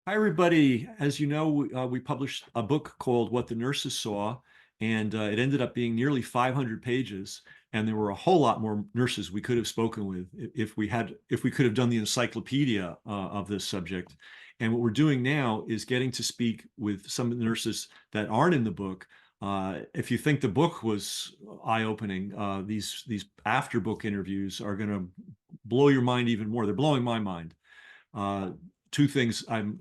Hi, everybody. As you know, we published a book called What the Nurses Saw, and it ended up being nearly 500 pages. And there were a whole lot more nurses we could have spoken with if we could have done the encyclopedia of this subject. And what we're doing now is getting to speak with some of the nurses that aren't in the book. If you think the book was eye-opening, these after book interviews are going to blow your mind even more. They're blowing my mind. uh, Two things I'm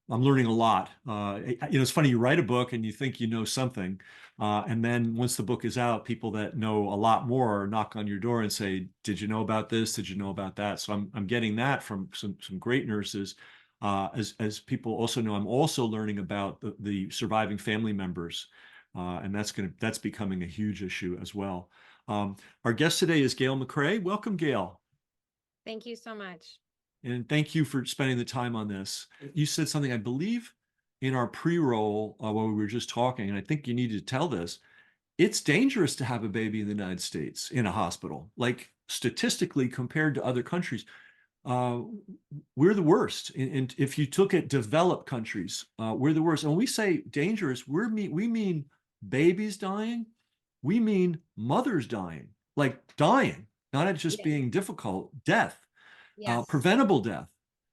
learning a lot. It's funny, you write a book and you think you know something, and then once the book is out, people that know a lot more knock on your door and say, "Did you know about this? Did you know about that?" So I'm getting that from some great nurses. As people also know, I'm also learning about the surviving family members, and that's becoming a huge issue as well. Our guest today is Gail McCrae. Welcome, Gail. Thank you so much. And thank you for spending the time on this. You said something, I believe, in our pre-roll while we were just talking, and I think you need to tell this. It's dangerous to have a baby in the United States in a hospital. Like statistically, compared to other countries, uh, we're the worst. And if you took at developed countries, we're the worst. And when we say dangerous, we mean babies dying. We mean mothers dying, like dying, not just Yeah. being difficult, death, Yes, preventable death.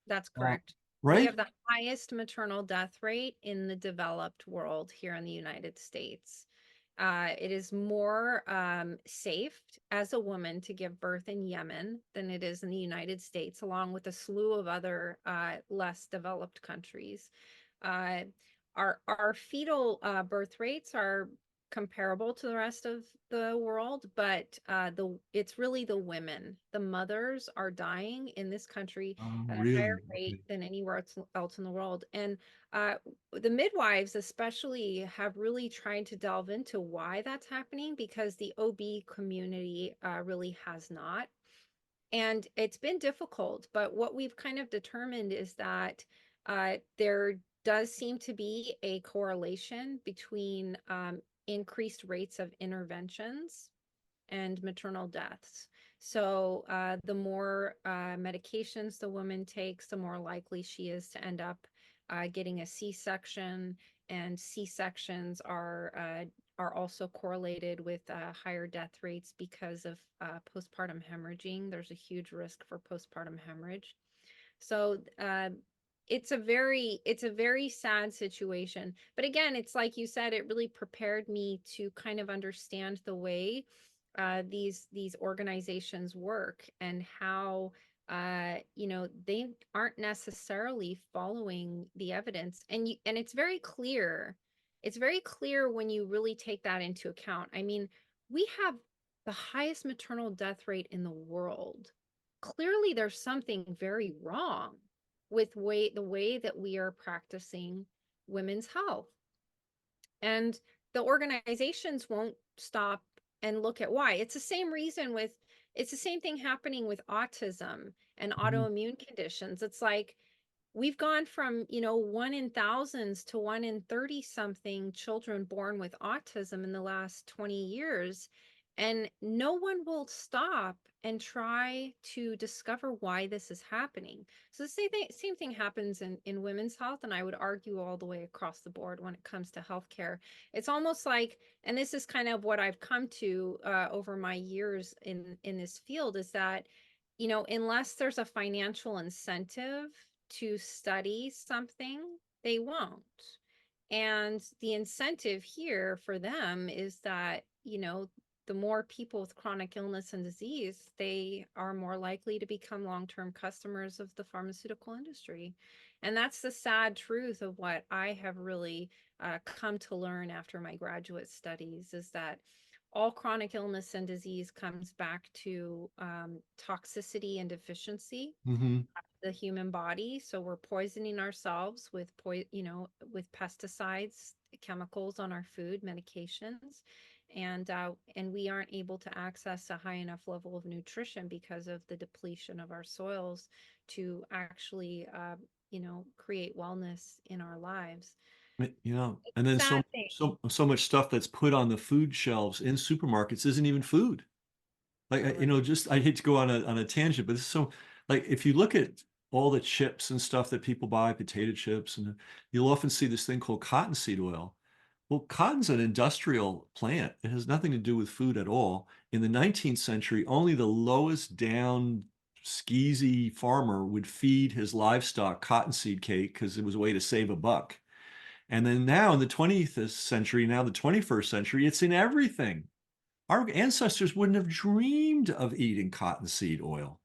that's Uh, correct. We right? have the highest maternal death rate in the developed world here in the United States. It is more safe as a woman to give birth in Yemen than it is in the United States, along with a slew of other less developed countries. Uh, our fetal birth rates are comparable to the rest of the world, but it's really the women, the mothers are dying in this country Oh, at a higher really? rate Okay. than anywhere else in the world. And uh, the midwives, especially, have really tried to delve into why that's happening because the OB community really has not. And it's been difficult, but what we've kind of determined is that there does seem to be a correlation between increased rates of interventions and maternal deaths. So, the more medications the woman takes, the more likely she is to end up getting a C-section. And C-sections are also correlated with higher death rates because of postpartum hemorrhaging. There's a huge risk for postpartum hemorrhage. So, it's a very sad situation. But again, it's like you said, it really prepared me to kind of understand the way these organizations work and how they aren't necessarily following the evidence. And it's very clear when you really take that into account. I mean, we have the highest maternal death rate in the world. Clearly there's something very wrong with the way that we are practicing women's health. And the organizations won't stop and look at why. It's the same thing happening with autism and Mhm. autoimmune conditions. It's like we've gone from, one in thousands to one in 30 something children born with autism in the last 20 years. And no one will stop and try to discover why this is happening. So the same thing happens in women's health, and I would argue all the way across the board when it comes to healthcare. It's almost like, and this is kind of what I've come to over my years in this field, is that unless there's a financial incentive to study something, they won't. And the incentive here for them is that, the more people with chronic illness and disease, they are more likely to become long-term customers of the pharmaceutical industry. And that's the sad truth of what I have really come to learn after my graduate studies is that all chronic illness and disease comes back to toxicity and deficiency Mhm. the human body. So we're poisoning ourselves with pesticides, chemicals on our food, medications, and we aren't able to access a high enough level of nutrition because of the depletion of our soils to actually create wellness in our lives. It's And a then sad thing. so much stuff that's put on the food shelves in supermarkets isn't even food. Like, Correct. just I hate to go on a tangent, but it's so like if you look at all the chips and stuff that people buy, potato chips, and you'll often see this thing called cottonseed oil. Well, cotton's an industrial plant. It has nothing to do with food at all. In the 19th century, only the lowest down skeezy farmer would feed his livestock cottonseed cake because it was a way to save a buck. And then now in the 20th century, now the 21st century, it's in everything. Our ancestors wouldn't have dreamed of eating cottonseed oil.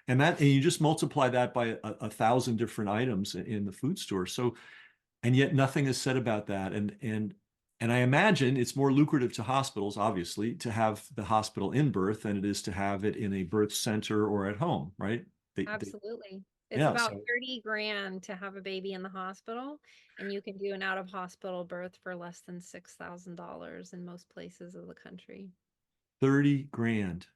And you just multiply that by a thousand different items in the food store. So, and yet nothing is said about that. And I imagine it's more lucrative to hospitals, obviously, to have the hospital in birth than it is to have it in a birth center or at home, right? Absolutely. It's Yeah. about So 30 grand to have a baby in the hospital, and you can do an out of hospital birth for less than $6,000 in most places of the country. 30 grand.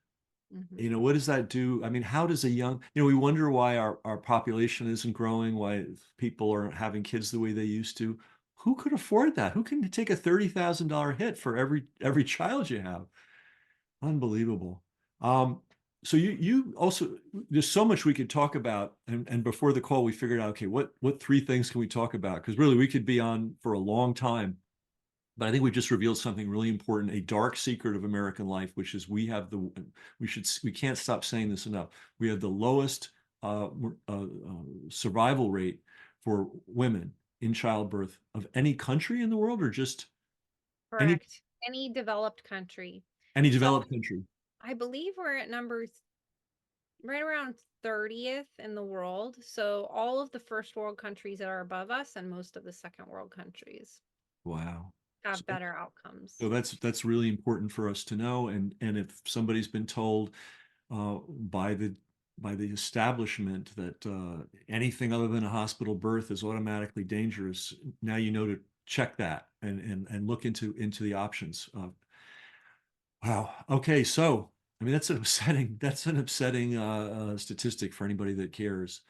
Hmm. What does that do? I mean, how does we wonder why our population isn't growing, why people aren't having kids the way they used to. Who could afford that? Who can take a $30,000 hit for every child you have? Unbelievable. Um, so you also there's so much we could talk about, and before the call we figured out, okay, what three things can we talk about? Because really we could be on for a long time. But I think we just revealed something really important, a dark secret of American life, which is we can't stop saying this enough. We have the lowest survival rate for women in childbirth of any country in the world, or just any Correct. Any developed country. any So developed country. I believe we're at right around 30th in the world. So all of the first world countries that are above us and most of the second world countries Wow. So, have better outcomes. so that's really important for us to know. And if somebody's been told by the establishment that anything other than a hospital birth is automatically dangerous, now you know to check that and look into the options. Wow. Okay. So, I mean, that's an upsetting statistic for anybody that cares.